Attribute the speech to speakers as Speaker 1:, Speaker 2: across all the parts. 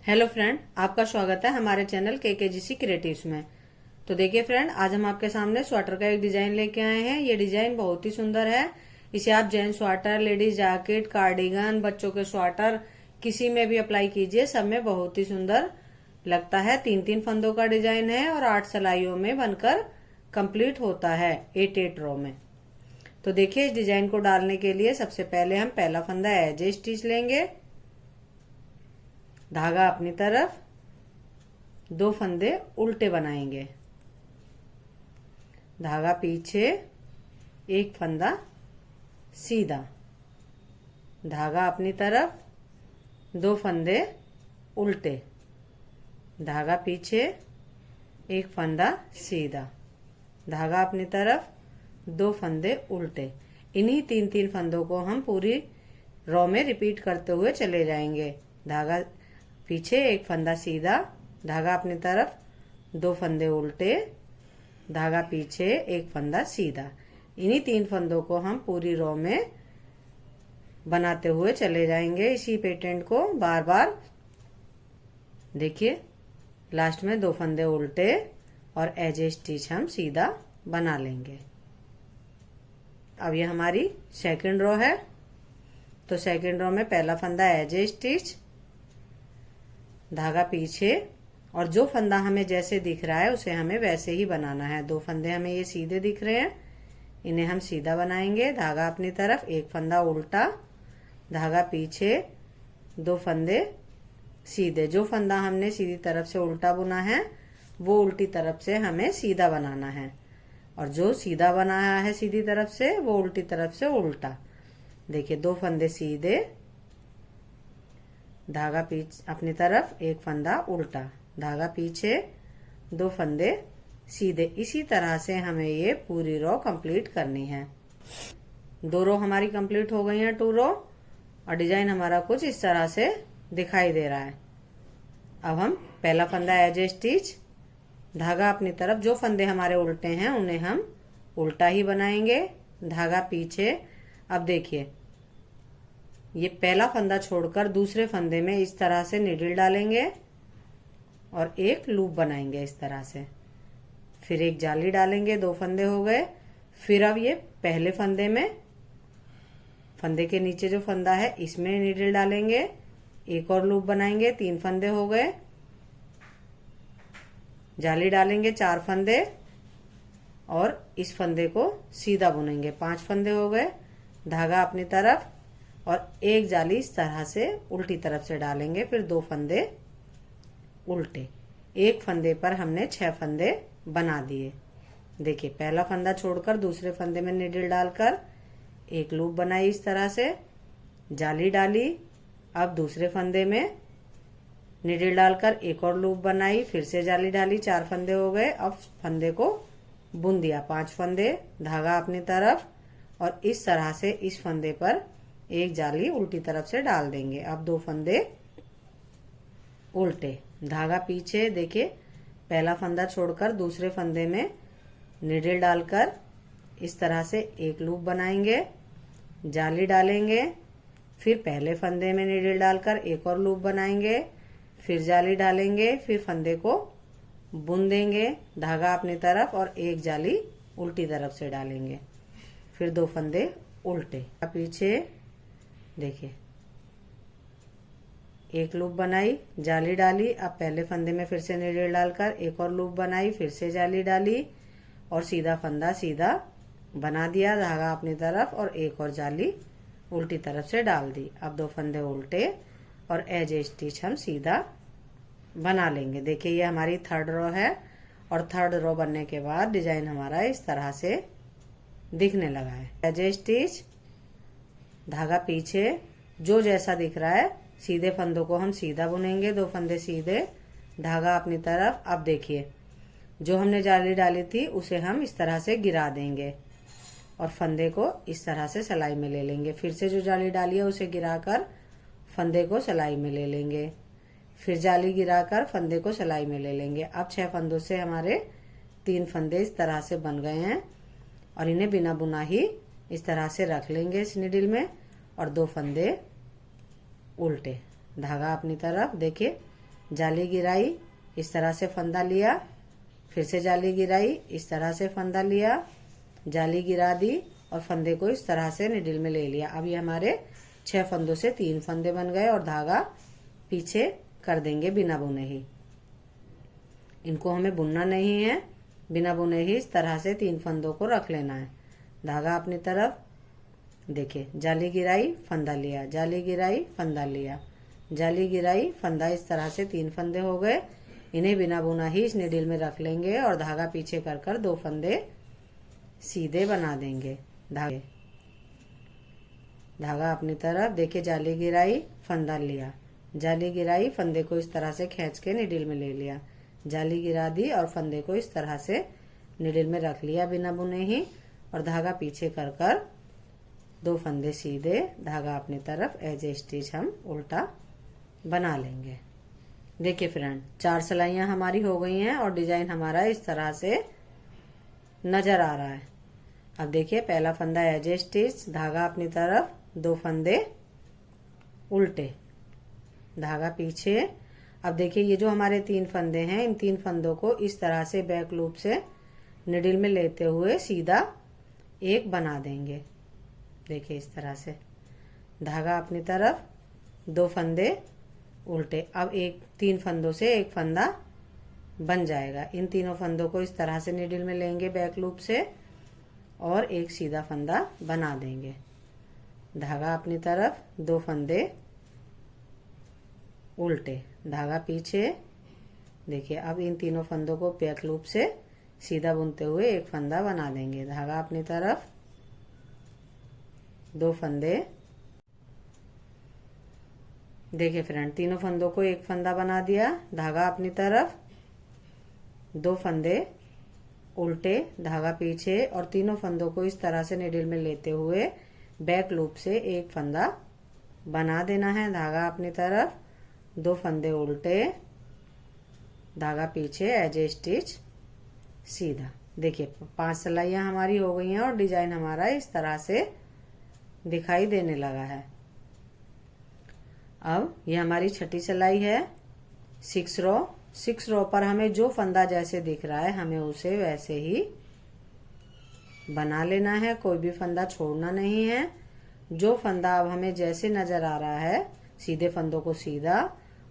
Speaker 1: Hello friend, आपका स्वागत है हमारे चैनल केकेजीसी क्रिएटिव्स में। तो देखिए फ्रेंड, आज हम आपके सामने स्वेटर का एक डिजाइन लेके आए हैं। ये डिजाइन बहुत ही सुंदर है। इसे आप gents sweater, ladies jacket, cardigan, बच्चों के स्वेटर किसी में भी अप्लाई कीजिए, सब में बहुत ही सुंदर लगता है। 3-3 फंदों का डिजाइन है और 8 सिलाइयों में बनकर कंप्लीट होता है 8-8 रो में। तो देखिए, इस डिजाइन को डालने के लिए सबसे पहले हम पहला फंदा एज स्टिच लेंगे, धागा अपनी तरफ, 2 फंदे उल्टे बनाएंगे, धागा पीछे, 1 फंदा सीधा, धागा अपनी तरफ, 2 फंदे उल्टे, धागा पीछे, 1 फंदा सीधा, धागा अपनी तरफ, 2 फंदे उल्टे। इन्हीं 3-3 फंदों को हम पूरी रो में रिपीट करते हुए चले जाएंगे। धागा पीछे, 1 फंदा सीधा, धागा अपनी तरफ, 2 फंदे उल्टे, धागा पीछे, 1 फंदा सीधा। इन्हीं 3 फंदों को हम पूरी रो में बनाते हुए चले जाएंगे। इसी पैटर्न को बार बार देखिए, लास्ट में 2 फंदे उल्टे और एज स्टिच हम सीधा बना लेंगे। अब ये हमारी सेकंड रो है। तो सेकंड रो में पहला फंदा एज स्टिच, धागा पीछे, और जो फंदा हमें जैसे दिख रहा है उसे हमें वैसे ही बनाना है। 2 फंदे हमें ये सीधे दिख रहे हैं, इन्हें हम सीधा बनाएंगे। धागा अपनी तरफ, 1 फंदा उल्टा, धागा पीछे, 2 फंदे सीधे। जो फंदा हमने सीधी तरफ से उल्टा बुना है वो उल्टी तरफ से हमें सीधा बनाना है, और जो सीधा बनाया है सीधी तरफ से वो उल्टी तरफ से उल्टा। देखिए, 2 फंदे सीधे, धागा पीछे अपनी तरफ, 1 फंदा उल्टा, धागा पीछे, 2 फंदे सीधे। इसी तरह से हमें ये पूरी रो कंप्लीट करनी है। 2 रो हमारी कंप्लीट हो गई हैं, 2 रो, और डिजाइन हमारा कुछ इस तरह से दिखाई दे रहा है। अब हम पहला फंदा एज स्टिच, धागा अपनी तरफ, जो फंदे हमारे उल्टे हैं उन्हें हम उल्टा ही बनाएंगे, धागा पीछे। अब देखिए, ये पहला फंदा छोड़कर दूसरे फंदे में इस तरह से नीडल डालेंगे और एक लूप बनाएंगे इस तरह से, फिर एक जाली डालेंगे, 2 फंदे हो गए। फिर अब ये पहले फंदे में, फंदे के नीचे जो फंदा है इसमें नीडल डालेंगे, एक और लूप बनाएंगे, 3 फंदे हो गए, जाली डालेंगे, 4 फंदे, और इस फंदे को सीधा बुनेंगे, 5 फंदे हो गए, धागा अपनी तरफ, और एक जाली इस तरह से उल्टी तरफ से डालेंगे, फिर 2 फंदे उल्टे। एक फंदे पर हमने 6 फंदे बना दिए। देखिए, पहला फंदा छोड़कर दूसरे फंदे में नीडल डालकर एक लूप बनाई इस तरह से, जाली डाली, अब दूसरे फंदे में नीडल डालकर एक और लूप बनाई, फिर से जाली डाली, 4 फंदे हो गए। अब फंदे को बुन दिया, 5 फंदे, धागा अपनी तरफ, और इस तरह से इस फंदे पर एक जाली उल्टी तरफ से डाल देंगे। अब 2 फंदे उल्टे, धागा पीछे। देखिए, पहला फंदा छोड़कर दूसरे फंदे में नीडल डालकर इस तरह से एक लूप बनाएंगे, जाली डालेंगे, फिर पहले फंदे में नीडल डालकर एक और लूप बनाएंगे, फिर जाली डालेंगे, फिर फंदे को बुन देंगे, धागा अपनी तरफ, और एक जाली उल्टी तरफ से डालेंगे, फिर 2 फंदे उल्टे, पीछे। देखिए, एक लूप बनाई, जाली डाली, अब पहले फंदे में फिर से नीडल डालकर एक और लूप बनाई, फिर से जाली डाली, और सीधा फंदा सीधा बना दिया, धागा अपनी तरफ, और एक और जाली उल्टी तरफ से डाल दी। अब 2 फंदे उल्टे और एज स्टिच हम सीधा बना लेंगे। देखिए, ये हमारी थर्ड रो है, और थर्ड रो बनने के बाद डिजाइन हमारा इस तरह से दिखने लगा है। एज स्टिच, धागा पीछे, जो जैसा दिख रहा है, सीधे फंदों को हम सीधा बुनेंगे, 2 फंदे सीधे, धागा अपनी तरफ। अब देखिए, जो हमने जाली डाली थी उसे हम इस तरह से गिरा देंगे और फंदे को इस तरह से सिलाई में ले लेंगे। फिर से जो जाली डाली है उसे गिराकर फंदे को सिलाई में ले लेंगे, फिर जाली गिराकर फंदे को सिलाई में ले लेंगे। अब 6 फंदों से हमारे 3 फंदे इस तरह से बन गए हैं, और इन्हें बिना बुना ही इस तरह से रख लेंगे इस नीडल में, और 2 फंदे उल्टे, धागा अपनी तरफ। देखिए, जाली गिराई, इस तरह से फंदा लिया, फिर से जाली गिराई, इस तरह से फंदा लिया, जाली गिरा दी और फंदे को इस तरह से निडिल में ले लिया। अब ये हमारे 6 फंदों से 3 फंदे बन गए और धागा पीछे कर देंगे बिना बुने ही। इनको हमें बुनना नहीं है, बिना बुने ही इस तरह से 3 फंदों को रख लेना है। धागा अपनी तरफ, देखिए जाली गिराई, फंदा लिया, जाली गिराई, फंदा लिया, जाली गिराई, फंदा, इस तरह से 3 फंदे हो गए। इन्हें बिना बुना ही इस निडिल में रख लेंगे और धागा पीछे कर कर 2 फंदे सीधे बना देंगे। धागा अपनी तरफ, देखिए जाली गिराई, फंदा लिया, जाली गिराई, फंदे को इस तरह से खींच के निडिल में ले लिया, जाली गिरा दी और फंदे को इस तरह से निडिल में रख लिया बिना बुने ही और धागा पीछे कर कर 2 फंदे सीधे, धागा अपनी तरफ, एज ए स्टिच हम उल्टा बना लेंगे। देखिए फ्रेंड, 4 सिलाइयां हमारी हो गई हैं और डिजाइन हमारा इस तरह से नजर आ रहा है। अब देखिए पहला फंदा एज ए स्टिच, धागा अपनी तरफ, 2 फंदे उल्टे, धागा पीछे। अब देखिए ये जो हमारे 3 फंदे हैं, इन 3 फंदों को इस तरह से बैक लूप से निडिल में लेते हुए सीधा एक बना देंगे। देखिए इस तरह से, धागा अपनी तरफ, 2 फंदे उल्टे। अब 3 फंदों से एक फंदा बन जाएगा। इन तीनों फंदों को इस तरह से निडिल में लेंगे बैक लूप से और एक सीधा फंदा बना देंगे। धागा अपनी तरफ, 2 फंदे उल्टे, धागा पीछे। देखिए अब इन तीनों फंदों को बैक लूप से सीधा बुनते हुए एक फंदा बना देंगे। धागा अपनी तरफ, 2 फंदे। देखिए फ्रेंड, तीनों फंदों को एक फंदा बना दिया, धागा अपनी तरफ, 2 फंदे उल्टे, धागा पीछे और तीनों फंदों को इस तरह से निडिल में लेते हुए बैक लूप से एक फंदा बना देना है। धागा अपनी तरफ, 2 फंदे उल्टे, धागा पीछे, एज ए स्टिच सीधा। देखिए 5 सिलाइयां हमारी हो गई हैं और डिजाइन हमारा इस तरह से दिखाई देने लगा है। अब ये हमारी छठी सिलाई है, 6 रो। 6 रो पर हमें जो फंदा जैसे दिख रहा है हमें उसे वैसे ही बना लेना है, कोई भी फंदा छोड़ना नहीं है। जो फंदा अब हमें जैसे नजर आ रहा है, सीधे फंदों को सीधा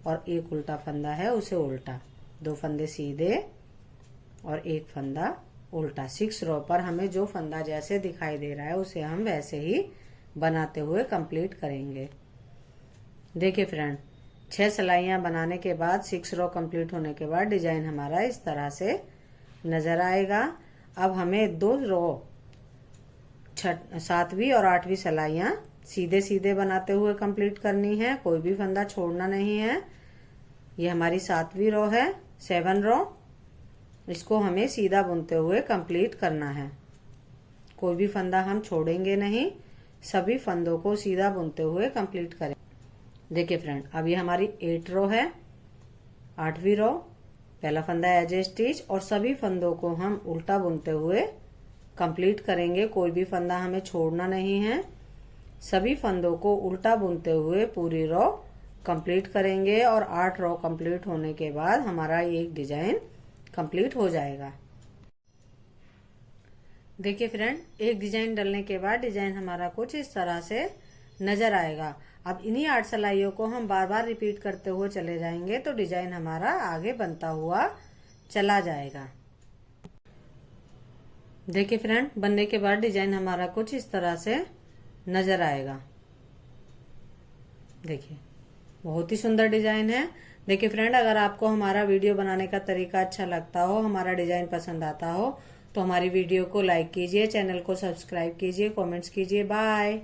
Speaker 1: और एक उल्टा फंदा है उसे उल्टा, 2 फंदे सीधे और एक फंदा उल्टा। 6 रो पर हमें जो फंदा जैसे दिखाई दे रहा है उसे हम वैसे ही बनाते हुए कंप्लीट करेंगे। देखिए फ्रेंड, 6 सिलाइयां बनाने के बाद 6 रो कंप्लीट होने के बाद डिजाइन हमारा इस तरह से नजर आएगा। अब हमें 2 रो 7वीं और 8वीं सिलाइयां सीधे सीधे बनाते हुए कंप्लीट करनी है, कोई भी फंदा छोड़ना नहीं है। ये हमारी 7वीं रो है, 7 रो। इसको हमें सीधा बुनते हुए कंप्लीट करना है, कोई भी फंदा हम छोड़ेंगे नहीं, सभी फंदों को सीधा बुनते हुए कंप्लीट करें। देखिए फ्रेंड, अब ये हमारी 8 रो है, 8वीं रो। पहला फंदा एज ए स्टिच और सभी फंदों को हम उल्टा बुनते हुए कंप्लीट करेंगे, कोई भी फंदा हमें छोड़ना नहीं है। सभी फंदों को उल्टा बुनते हुए पूरी रो कंप्लीट करेंगे और 8 रो कंप्लीट होने के बाद हमारा एक डिजाइन कंप्लीट हो जाएगा। देखिए फ्रेंड, एक डिजाइन डलने के बाद डिजाइन हमारा कुछ इस तरह से नजर आएगा। अब इन्हीं 8 सिलाइयों को हम बार बार रिपीट करते हुए चले जाएंगे तो डिजाइन हमारा आगे बनता हुआ चला जाएगा। देखिए फ्रेंड, बनने के बाद डिजाइन हमारा कुछ इस तरह से नजर आएगा। देखिए बहुत ही सुंदर डिजाइन है। देखिए फ्रेंड, अगर आपको हमारा वीडियो बनाने का तरीका अच्छा लगता हो, हमारा डिजाइन पसंद आता हो तो हमारी वीडियो को लाइक कीजिए, चैनल को सब्सक्राइब कीजिए, कमेंट्स कीजिए। बाय।